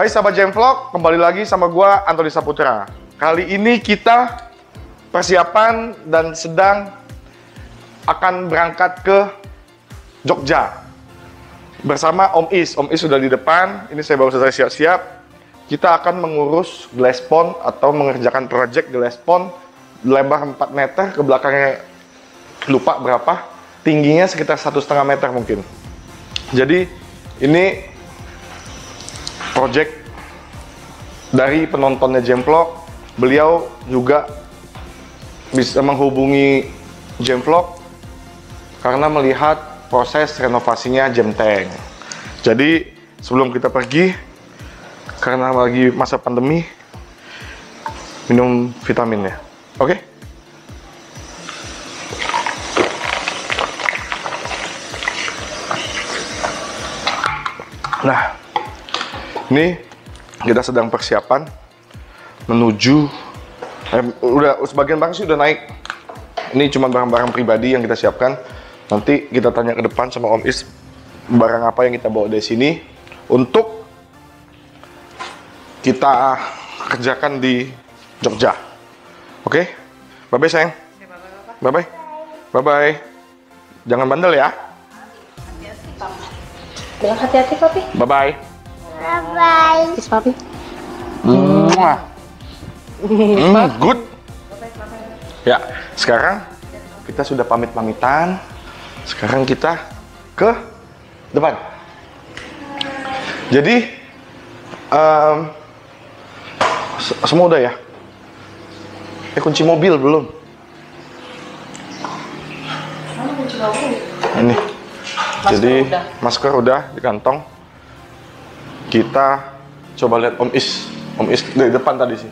Hai sahabat Jam Vlog, kembali lagi sama gua Antoni Saputra. Kali ini kita persiapan dan sedang akan berangkat ke Jogja bersama Om Is. Om Is sudah di depan, ini saya baru selesai siap-siap. Kita akan mengurus glass pond atau mengerjakan project glass pond lebar 4 meter, ke belakangnya lupa berapa, tingginya sekitar 1,5 meter mungkin. Jadi ini project dari penontonnya Jam Vlog. Beliau juga bisa menghubungi Jam Vlog karena melihat proses renovasinya Jam Tank. Jadi sebelum kita pergi, karena lagi masa pandemi, minum vitaminnya. Oke? Nah, ini kita sedang persiapan menuju udah sebagian barang sih udah naik. Ini cuma barang-barang pribadi yang kita siapkan. Nanti kita tanya ke depan sama Om Is barang apa yang kita bawa dari sini untuk kita kerjakan di Jogja. Oke? Bye-bye sayang. Bye-bye. Bye-bye. Jangan bandel ya. Hati-hati, Papa. Bilang hati-hati, Papi. Bye-bye. Bye-bye. Kiss Papi. Good. Ya, sekarang kita sudah pamit-pamitan. Sekarang kita ke depan. Jadi, semua udah ya? Kunci mobil belum? Mana kunci mobil? Ini. Jadi, udah. masker udah di kantong. Kita coba lihat Om Is. Om Is dari depan tadi sih.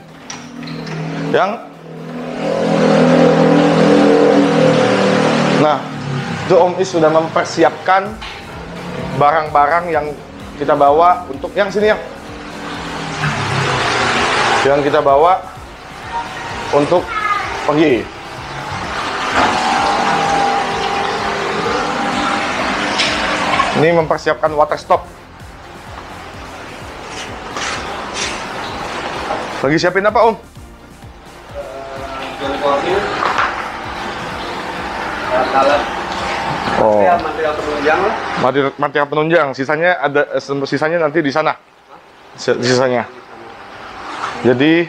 Nah, itu Om Is sudah mempersiapkan barang-barang yang kita bawa untuk yang sini yang kita bawa untuk pergi. Ini mempersiapkan water stop. Lagi siapin apa, Om? Oh. Material penunjang lah. Material penunjang. Sisanya nanti di sana. Sisanya. Jadi,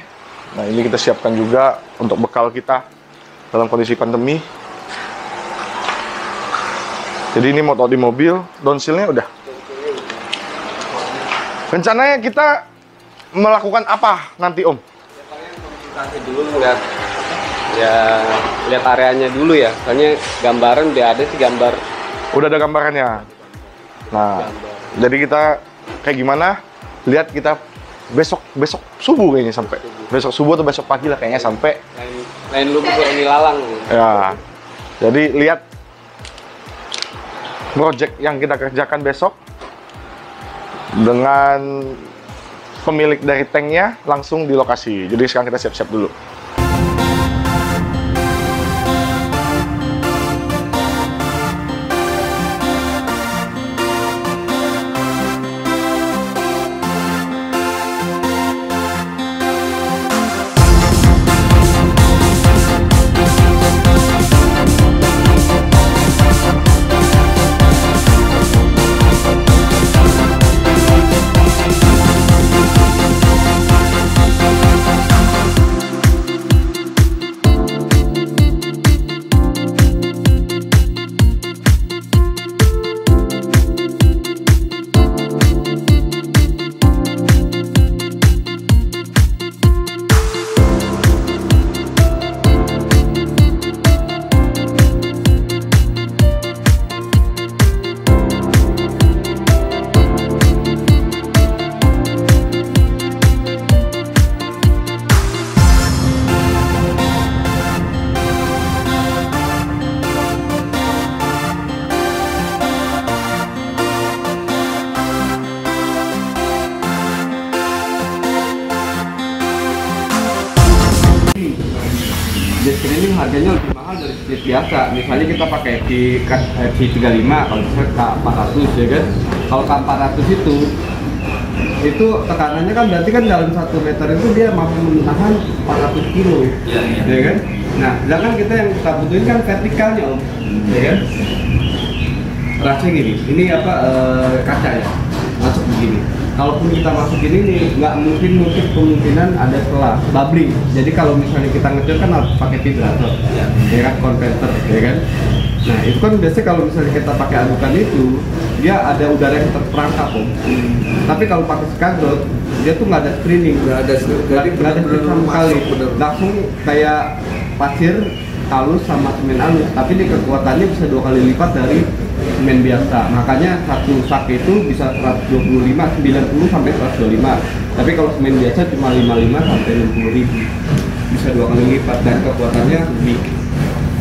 nah ini kita siapkan juga untuk bekal kita dalam kondisi pandemi. Jadi ini mau di mobil, downshillnya udah. Rencananya kita melakukan apa nanti, Om? Ya paling konsultasi dulu ngeliat lihat areanya dulu ya. Soalnya gambaran udah ada sih gambar. Udah ada gambarannya. Nah, jadi kita kayak gimana? Lihat kita besok subuh kayaknya sampai. Besok subuh atau besok pagi lah kayaknya sampai. Lain lu ke ini lalang. Ya. Jadi lihat project yang kita kerjakan besok dengan pemilik dari tanknya langsung di lokasi. Jadi sekarang kita siap-siap dulu. Jet screening harganya lebih mahal dari split biasa. Misalnya kita pakai K35, kalau misalnya K400 ya kan. Kalau K400 itu itu tekanannya kan berarti kan dalam 1 meter itu dia mampu menahan 400 kilo, ya kan? Nah, sedangkan kita yang kita butuhin kan vertikalnya om, ya kan? Rasanya gini, ini apa kaca ya, masuk begini. Kalaupun kita masukin ini, nggak mungkin kemungkinan ada celah bubbling. Jadi kalau misalnya kita ngecor kan harus pakai vibrator, ya kan, konverter, ya kan. Nah itu kan biasanya kalau misalnya kita pakai adukan itu, dia ada udara yang terperangkap om. Tapi kalau pakai skadrot, dia tuh nggak ada screening, nggak ada screening sama sekali, langsung kayak pasir halus sama semen halus. Tapi ini kekuatannya bisa 2 kali lipat dari semen biasa. Makanya satu sak itu bisa 125, 90 sampai 125. Tapi kalau semen biasa cuma 55 sampai 60 ribu. Bisa 2 kali lipat dan kekuatannya lebih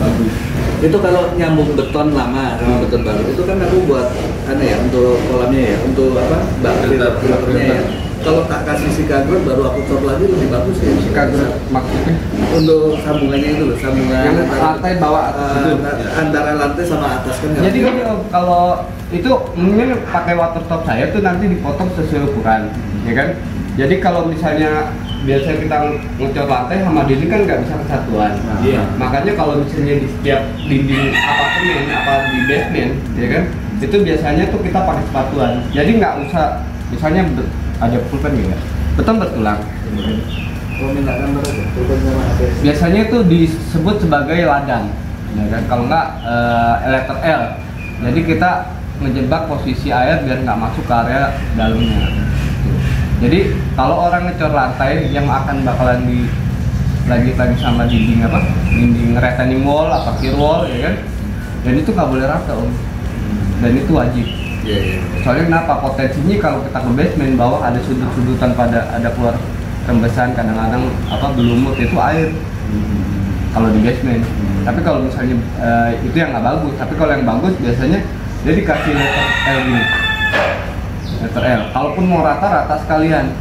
bagus. Itu kalau nyambung beton lama sama beton baru itu kan aku buat untuk kolamnya ya, untuk apa? Filternya ya. Kalau tak kasih sikagron baru aku cor lagi lebih bagus ya. Sikagron maksudnya untuk sambungannya itu loh, sambungan yang lantai bawah antara lantai sama atas kan. Jadi gini om, kalau itu mungkin pakai water top saya tuh nanti dipotong sesuai ukuran, ya kan? Jadi kalau misalnya biasanya kita ngecor lantai sama dinding kan nggak bisa kesatuan. Iya. Makanya kalau misalnya di setiap dinding apartemen apa di basement, ya kan? Itu biasanya tuh kita pakai sepatuan. Jadi nggak usah misalnya ada pulpen gitu, beton bertulang. Biasanya itu disebut sebagai ladang, ya kan? Kalau nggak letter L. Jadi kita ngejebak posisi air biar nggak masuk ke area dalamnya. Jadi kalau orang ngecor lantai yang akan bakalan lagi sama dinding apa? Dinding retaining wall atau shear wall, ya kan? Dan itu nggak boleh rata om. Dan itu wajib. Soalnya kenapa? Potensinya kalau kita ke basement bawah ada sudut-sudutan ada keluar rembesan, kadang-kadang apa berlumut itu air. Kalau di basement. Tapi kalau misalnya itu yang nggak bagus. Tapi kalau yang bagus biasanya dia dikasih letter L gini. Letter L. Kalaupun mau rata-rata sekalian.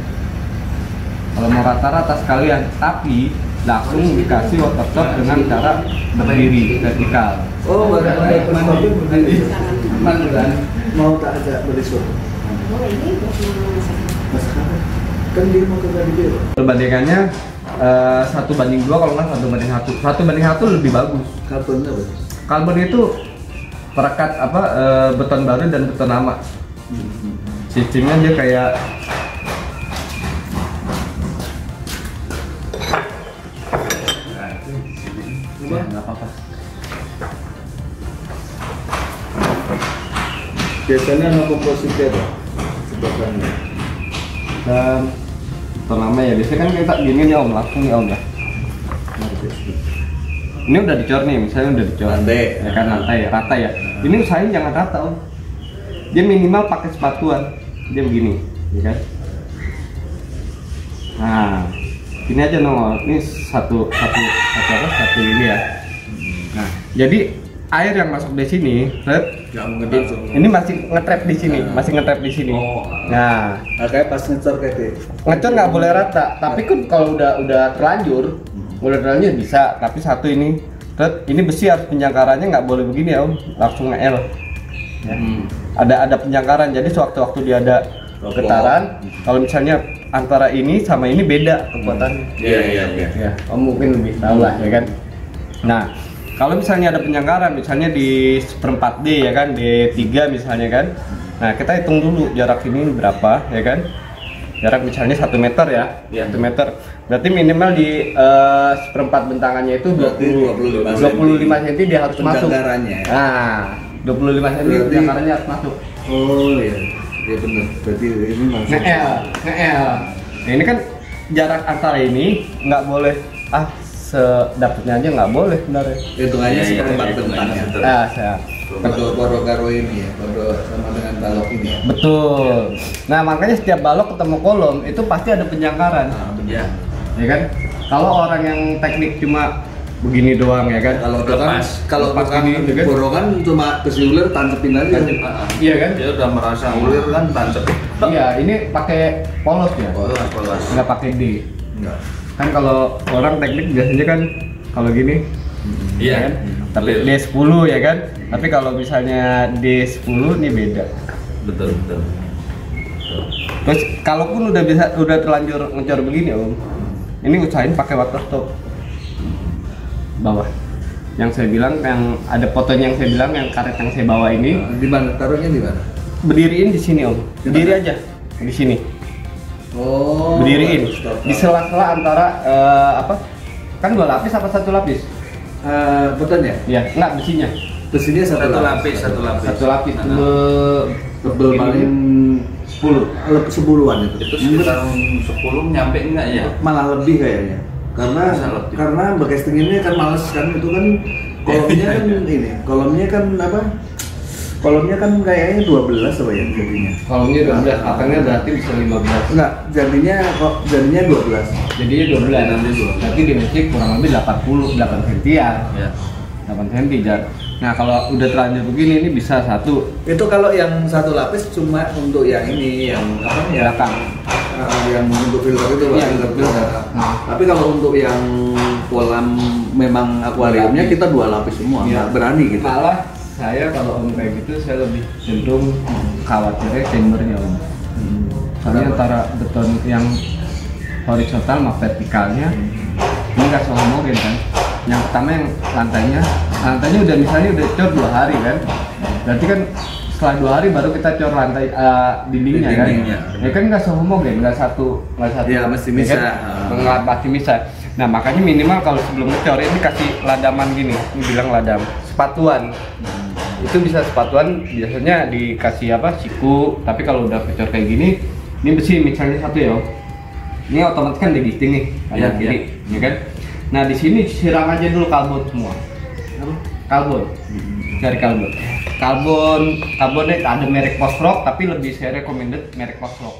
Kalau mau rata-rata sekalian, tapi langsung dikasih water top dengan cara berdiri vertikal. Oh, baru Mana kan? Mau tak ajak berisut? Oh, ini buat masak. Kan dia mau ke video. Perbandingannya 1:2 kalau nggak 1:1. 1:1 lebih bagus. Karbon apa? Karbon itu perekat apa beton baru dan beton lama. Sistemnya dia kayak nggak apa-apa. Biasanya ada kompositnya apa? Sebagiannya. Dan beton lama ya biasanya kan kita gini nih om, langsung ya om ya. Ini udah dicor nih, misalnya udah dicor Lantai. ya kan, lantai rata ya. Ini usahain jangan rata om. Dia minimal pakai sepatuan, dia begini, ya kan? Nah, ini aja nongol. Ini satu ini ya. Nah, jadi air yang masuk di sini, ini masih ngetrap di sini, Oh. Nah, kayak pas ngecor kayak gitu. ngecor nggak boleh rata, tapi kan kalau udah terlanjur, bisa. Tapi satu ini, ini besi harus penjangkarannya nggak boleh begini ya om, langsung nge-L. Ya. Ada penjangkaran, jadi sewaktu-waktu dia ada getaran, kalau misalnya antara ini sama ini beda kekuatannya. Iya. Om mungkin lebih tahu lah ya kan. Nah, kalau misalnya ada penjangkaran, misalnya di 1/4 D ya kan, D3 misalnya kan. Nah, kita hitung dulu jarak ini berapa ya kan. Jarak misalnya 1 meter ya, 1 meter. Berarti minimal di 1/4 bentangannya itu 25 cm dia harus masuk. Penjangkarannya. Nah, 25 cm penjangkarannya harus masuk. Oh iya. Ya benar. Berarti ini masuk. Nge-L. Nah, ini kan jarak antara ini nggak boleh sedapatnya aja nggak boleh sebenarnya. Hitungannya 1/4 bentangnya. Nah, saya Untuk karo ini ya, karo sama dengan balok ini ya. betul. Nah, makanya setiap balok ketemu kolom itu pasti ada penjangkaran. Ya. Ya kan? Kalau orang yang teknik cuma begini doang ya kan? Kalau lepas tukang gini, ya kan? borongan cuma besi ulir tancepin aja. Iya kan? Dia udah merasa ulir kan tancep. Iya, ini pakai polos ya. Polos. Nggak pakai D. Enggak. Kan kalau orang teknik biasanya kan kalau gini. Iya. Kan? Tapi D10 ya kan? Tapi kalau misalnya D10 ini beda. Betul. Terus kalaupun udah terlanjur ngecor begini Om, ini usahain pakai water stop bawah. Yang saya bilang, yang ada fotonya yang saya bilang, yang karet yang saya bawa ini. Di mana? Taruhnya di mana? Berdiriin di sini Om, berdiri aja di sini. Oh. Berdiriin di sela-sela antara apa? Kan 2 lapis apa 1 lapis? Beton ya? Iya, enggak besinya. Besinya Satu lapis. 1 lapis tebel paling 10-an itu. Itu sekitar 10 nyampe enggak ya? Malah lebih kayaknya. Karena backcasting ini kan males kan, itu kan kolomnya kan ini. Kolomnya kan kayaknya 12 apa ya jadinya. Kolomnya 12, patangnya berarti bisa 15. Enggak, jadinya 12. Jadinya 12. Berarti dimensi kurang lebih 8 cm ya. Ya. 8 cm jar. Nah, kalau udah terlanjur begini ini bisa 1 Itu kalau yang 1 lapis cuma untuk yang ini, yang apa ya? belakang. Yang untuk filter itu Pak. Iya, untuk filter. Tapi kalau untuk yang kolam memang akuariumnya kita 2 lapis semua, Iya. nggak berani gitu. Malah saya kalau Om kayak gitu saya lebih cenderung khawatirnya chambernya Om. Soalnya antara beton yang horizontal sama vertikalnya ini nggak homogen kan. Yang pertama yang lantainya udah misalnya udah cor 2 hari kan, berarti kan setelah 2 hari baru kita cor lantai dindingnya kan. Ya kan nggak homogen, nggak satu. Iya, mesti ya bisa. kan? Nggak pasti bisa. Nah makanya minimal kalau sebelum ngecor ini kasih ladaman gini, ini bilang ladam sepatuan. Itu bisa sepatuan, biasanya dikasih apa, siku. Tapi kalau udah kecor kayak gini, ini besi misalnya 1 ya Om. Ini otomatis kan digisting nih, kanan kiri, ya kan? Nah di sini siram aja dulu karbon semua. Karbon, cari karbon. Karbonnya ada merek Post-Rock, tapi lebih saya recommended merek Post-Rock.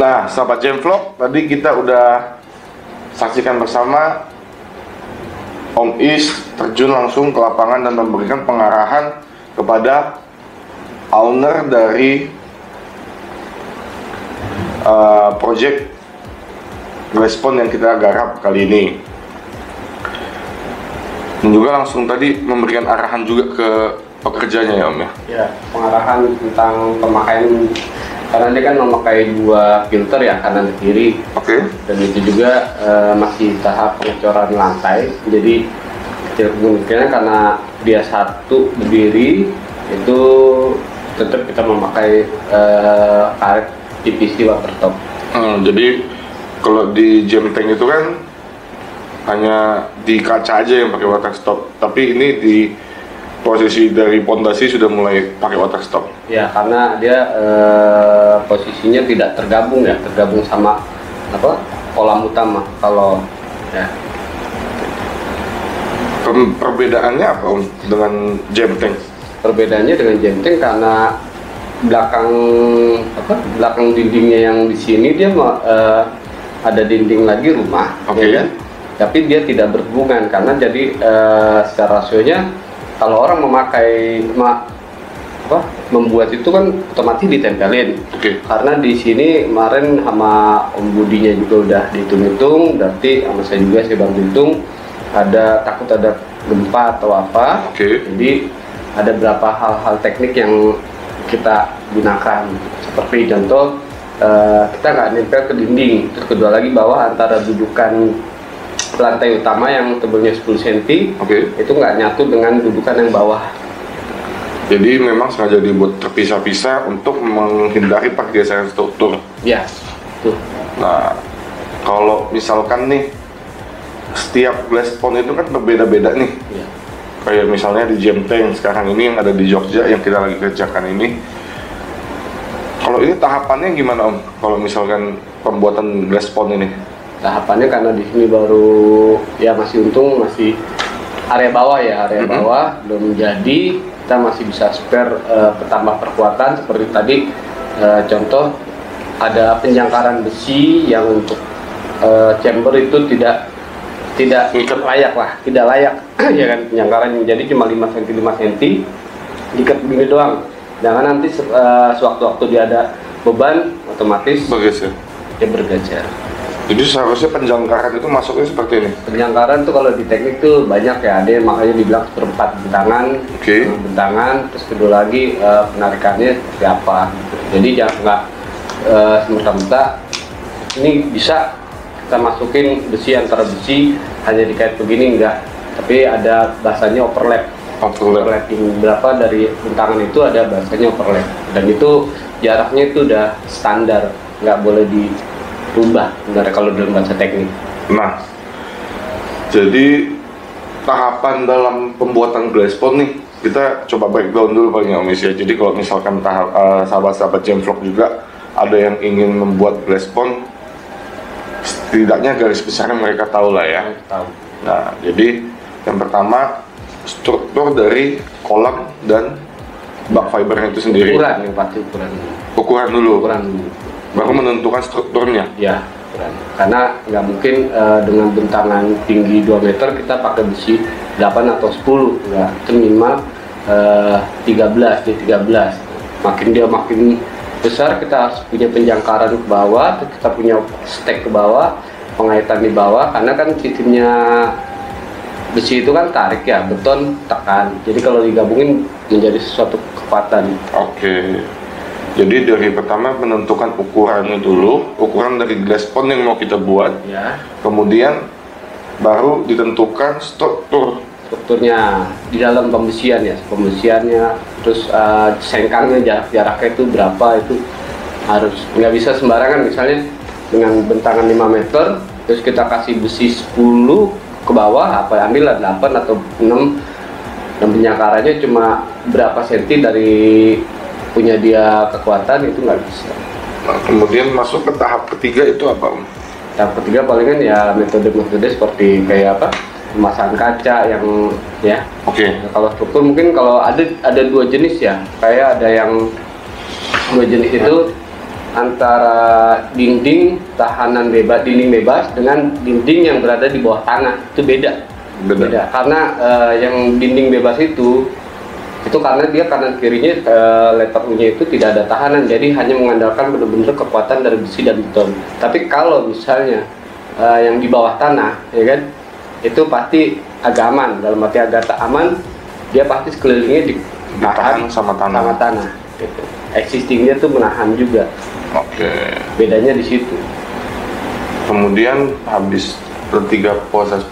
Nah, sahabat Jemvlog, tadi kita udah saksikan bersama Om Is terjun langsung ke lapangan dan memberikan pengarahan kepada owner dari project Respon yang kita garap kali ini. Dan juga langsung tadi memberikan arahan juga ke pekerjanya ya Om ya? Ya, pengarahan tentang pemakaian, karena dia kan memakai 2 filter ya, kanan dan kiri. Oke. Dan itu juga masih tahap pengecoran lantai, jadi kecil kemungkinan karena dia 1 berdiri itu tetap kita memakai karet PVC water top. Jadi kalau di jam tank itu kan hanya di kaca aja yang pakai water stop, tapi ini di posisi dari pondasi sudah mulai pakai water stop. Ya, karena dia posisinya tidak tergabung ya, tergabung sama apa kolam utama. Kalau ya Perbedaannya apa Om dengan jam tank? perbedaannya dengan jenteng karena belakang dindingnya yang di sini dia ada dinding lagi rumah, Oke. ya kan? Tapi dia tidak berhubungan karena jadi secara rasionya kalau orang membuat itu kan otomatis ditempelin. Oke. Karena di sini kemarin sama Om Budinya juga udah dihitung-hitung, berarti sama saya juga saya bantu hitung, takut ada gempa atau apa. Oke. Jadi ada beberapa hal-hal teknik yang kita gunakan. Seperti contoh kita nggak nempel ke dinding. Terus kedua lagi bawah antara dudukan lantai utama yang tebalnya 10 cm Oke. itu nggak nyatu dengan dudukan yang bawah. Jadi memang sengaja dibuat terpisah-pisah untuk menghindari pergeseran struktur. Ya, tuh. Nah, kalau misalkan nih setiap glass pond itu kan berbeda-beda nih. Ya. Kayak misalnya di jam tank sekarang ini yang ada di Jogja yang kita lagi kerjakan ini. Kalau ini tahapannya gimana Om? Kalau misalkan pembuatan glass pond ini? Tahapannya karena di sini baru ya masih untung masih area bawah ya, area bawah belum jadi, kita masih bisa spare petambah perkuatan seperti tadi contoh ada penjangkaran besi yang untuk chamber itu tidak layak lah, tidak layak ya kan, penjangkaran jadi cuma 5 cm 5 cm diikat begini doang. Jangan nanti sewaktu-waktu dia ada beban otomatis Bergeser. dia bergeser. Jadi seharusnya penjangkaran itu masuknya seperti ini. Penjangkaran tuh kalau di teknik tuh banyak ya, ada yang makanya dibilang seperempat bentangan, Oke. bentangan, terus kedua lagi penarikannya seperti apa. Jadi jangan nggak semerta-merta ini bisa kita masukin besi antara besi hanya dikait begini enggak, tapi ada bahasanya overlap. Overlapping berapa dari bentangan itu ada bahasanya overlap, dan itu jaraknya itu udah standar, nggak boleh dirubah sebenarnya kalau dalam bahasa teknik. Nah, jadi tahapan dalam pembuatan glass pond nih, kita coba breakdown dulu paling ya Om ya. Jadi kalau misalkan sahabat-sahabat Jamvlog juga ada yang ingin membuat glass pond, setidaknya garis besarnya mereka tahu lah ya. Tahu. Nah, jadi yang pertama struktur dari kolam dan bak fibernya itu sendiri. Ukuran yang pasti ukuran Ukuran dulu. Baru menentukan strukturnya. ya ukuran. Karena nggak mungkin dengan bentangan tinggi 2 meter kita pakai besi 8 atau 10 nggak, itu minimal 13 di 13. Makin besar kita harus punya penjangkaran ke bawah, terus kita punya stek ke bawah, pengaitan di bawah, karena kan sistemnya besi itu kan tarik ya, beton tekan. Jadi kalau digabungin menjadi sesuatu kekuatan. Oke. Jadi dari pertama menentukan ukurannya dulu, ukuran dari glass pond yang mau kita buat. Ya, Kemudian baru ditentukan strukturnya di dalam pembesiannya, terus sengkangnya jaraknya itu berapa, itu harus nggak bisa sembarangan. Misalnya dengan bentangan 5 meter, terus kita kasih besi 10 ke bawah, ambillah 8 atau 6, dan penjangkarannya cuma berapa senti dari punya dia kekuatan, itu nggak bisa. Nah, kemudian masuk ke tahap ketiga itu apa Om? Tahap ketiga palingan ya metode-metode seperti kayak apa, pemasangan kaca yang ya. Oke. Nah, kalau struktur mungkin kalau ada 2 jenis ya, kayak ada yang 2 jenis itu antara dinding tahanan bebas, dinding bebas dengan dinding yang berada di bawah tanah, itu beda. Karena yang dinding bebas itu karena dia kanan kirinya letter U-nya itu tidak ada tahanan, jadi hanya mengandalkan benar-benar kekuatan dari besi dan beton. Tapi kalau misalnya yang di bawah tanah, ya kan, itu pasti agak aman, dalam arti agak tak aman, dia pasti sekelilingnya Ditahan sama tanah. Gitu. Existingnya tuh menahan juga. Oke. Bedanya di situ. Kemudian habis ketiga proses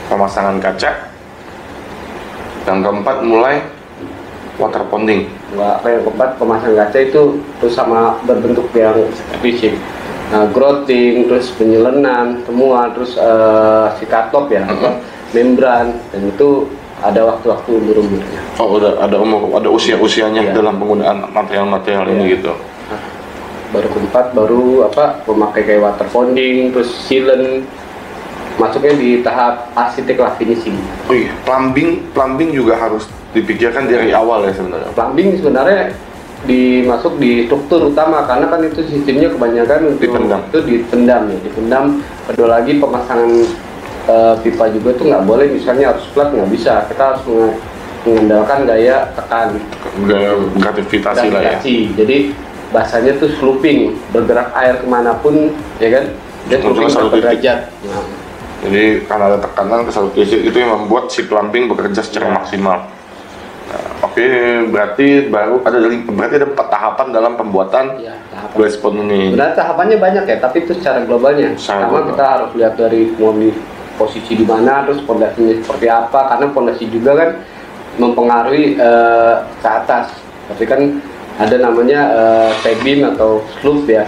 pemasangan kaca, yang keempat mulai water ponding. Yang keempat pemasangan kaca itu terus sama berbentuk yang fisik. Nah, growting, terus penyelenan, semua, terus sikatop ya, membran, dan itu ada waktu-waktu umur-umurnya. Oh, udah ada ada usia-usianya Iya. dalam penggunaan material-material Iya. ini gitu. Baru keempat baru memakai kayak waterfounding, terus sealant, masuknya di tahap arsitek lah, finishing. Oh iya, plumbing juga harus dipikirkan dari awal ya sebenarnya. Plumbing sebenarnya dimasuk di struktur utama karena kan itu sistemnya kebanyakan untuk Dipendam. itu dipendam. Kedua lagi pemasangan pipa juga tuh nggak boleh misalnya harus flat, nggak bisa, kita harus mengandalkan gaya tekan, Gaya gravitasi lah ya. gravitasi. Jadi bahasanya tuh slooping, bergerak air kemanapun ya kan, dia Untungnya slooping satu berapa titik. derajat. Nah, Jadi karena ada tekanan ke satu titik itu yang membuat si plumbing bekerja secara maksimal. Nah, oke, berarti ada 4 tahapan dalam pembuatan ya, tahapan. glass pond ini. Sebenarnya tahapannya banyak ya, tapi itu secara globalnya. Secara Pertama global. kita harus lihat dari mau di posisi di mana, terus pondasinya seperti apa, karena pondasi juga kan mempengaruhi ke atas. Tapi kan ada namanya T-beam atau slope ya,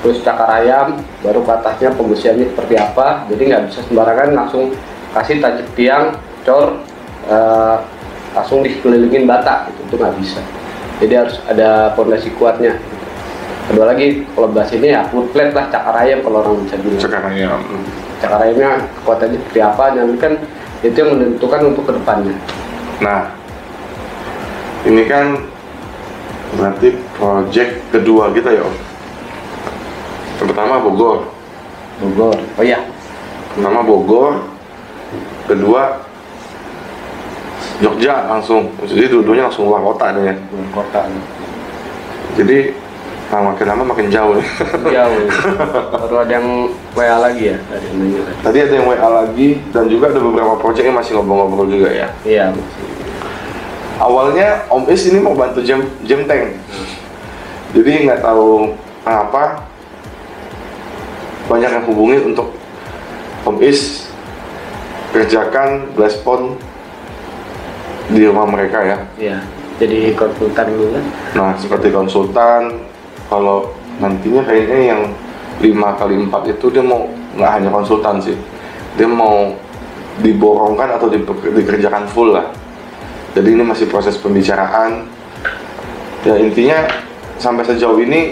terus cakar ayam, baru ke atasnya pembersihannya seperti apa. Jadi nggak bisa sembarangan langsung kasih tancap tiang, cor, langsung dikelilingin bata, gitu. Itu nggak bisa. Jadi harus ada pondasi kuatnya. Kedua lagi, kalau bahas ini ya wood plate lah, cakar ayam kalau orang bisa bilang. Sekarang ya. Cakar ayamnya kekuatannya seperti apa, nanti kan itu yang menentukan untuk kedepannya. Nah, ini kan berarti project kedua kita ya Om. Yang pertama Bogor. Bogor. Oh iya, Pertama Bogor, kedua Jogja langsung. Jadi dua-duanya langsung luar kota nih ya. luar kota. Jadi makin lama makin jauh nih. Jauh. Baru ada yang WA lagi ya dari nanya tadi. Tadi ada yang WA lagi dan juga ada beberapa project yang masih ngobrol-ngobrol juga ya. Iya, masih. Awalnya Om Is ini mau bantu jam tank. Jadi nggak tahu kenapa banyak yang hubungi untuk Om Is kerjakan glass pond di rumah mereka ya. Iya. Jadi konsultan dulu kan. Nah, seperti konsultan, kalau nantinya kayaknya yang 5x4 itu dia mau nggak hanya konsultan sih, dia mau diborongkan atau dikerjakan full lah. Jadi ini masih proses pembicaraan. Ya intinya sampai sejauh ini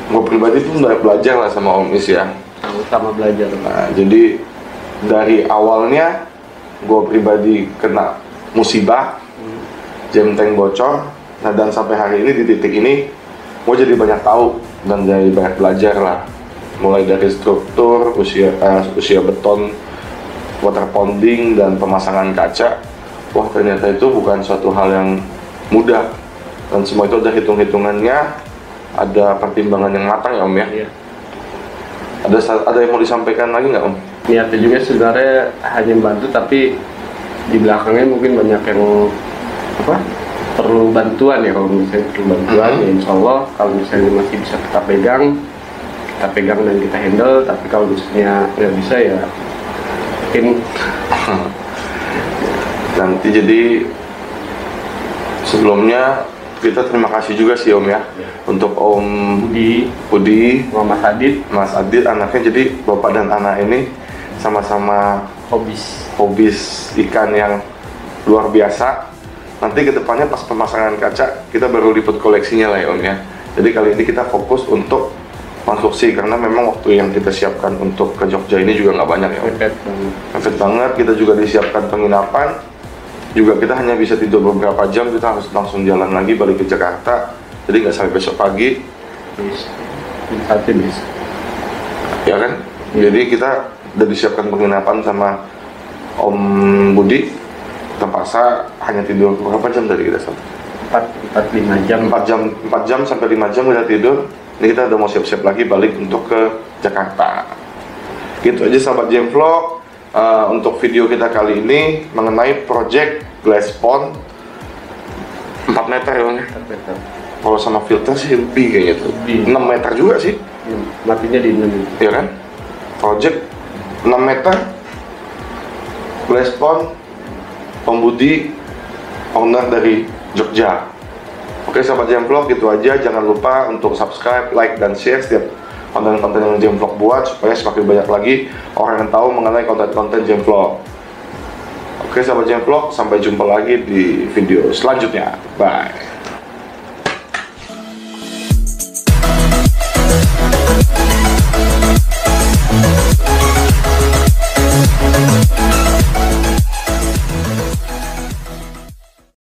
gue pribadi tuh udah belajar lah sama Om Is ya. Sama belajar. Nah, jadi dari awalnya gue pribadi kena musibah, jam tank bocor, nah dan sampai hari ini di titik ini gue jadi banyak tahu dan jadi banyak belajar lah, mulai dari struktur, usia beton, waterponding dan pemasangan kaca. Wah ternyata itu bukan suatu hal yang mudah dan semua itu ada hitung-hitungannya, ada pertimbangan yang matang ya Om ya. Iya. Ada yang mau disampaikan lagi nggak Om? Niatnya juga sebenarnya hanya bantu, tapi di belakangnya mungkin banyak yang perlu bantuan ya. Kalau misalnya perlu bantuan ya insya Allah, kalau misalnya masih bisa kita pegang dan kita handle. Tapi kalau misalnya nggak bisa ya mungkin Nanti jadi sebelumnya kita terima kasih juga sih Om ya, untuk Om Budi, Muhammad Hadid Mas Adit anaknya. Jadi bapak dan anak ini sama-sama hobis ikan yang luar biasa. Nanti kedepannya pas pemasangan kaca kita baru liput koleksinya lah ya Om ya. Jadi kali ini kita fokus untuk konstruksi karena memang waktu yang kita siapkan untuk ke Jogja ini juga nggak banyak ya Om. Mepet banget. Kita juga disiapkan penginapan, juga kita hanya bisa tidur beberapa jam, kita harus langsung jalan lagi balik ke Jakarta. Jadi nggak sampai besok pagi. Ya kan? Jadi kita udah disiapkan penginapan sama Om Budi. Terpaksa hanya tidur berapa jam tadi kita sampai? 4-5 jam. 4 jam sampai 5 jam kita tidur. Ini kita udah mau siap-siap lagi balik untuk ke Jakarta. Gitu aja sahabat Jam Vlog. Untuk video kita kali ini mengenai project glass pond 4 meter ya Om. Kalau sama filter sih lebih kayaknya tuh. 6 meter juga sih. Matinya di 6. Ya kan? Project 6 meter glass pond, Om Budi, owner dari Jogja. Oke sahabat Jam Vlog, gitu aja. Jangan lupa untuk subscribe, like, dan share setiap konten-konten yang Jam Vlog buat, supaya semakin banyak lagi orang yang tahu mengenai konten-konten Jam Vlog. Oke sahabat Jeng Vlog, sampai jumpa lagi di video selanjutnya. Bye.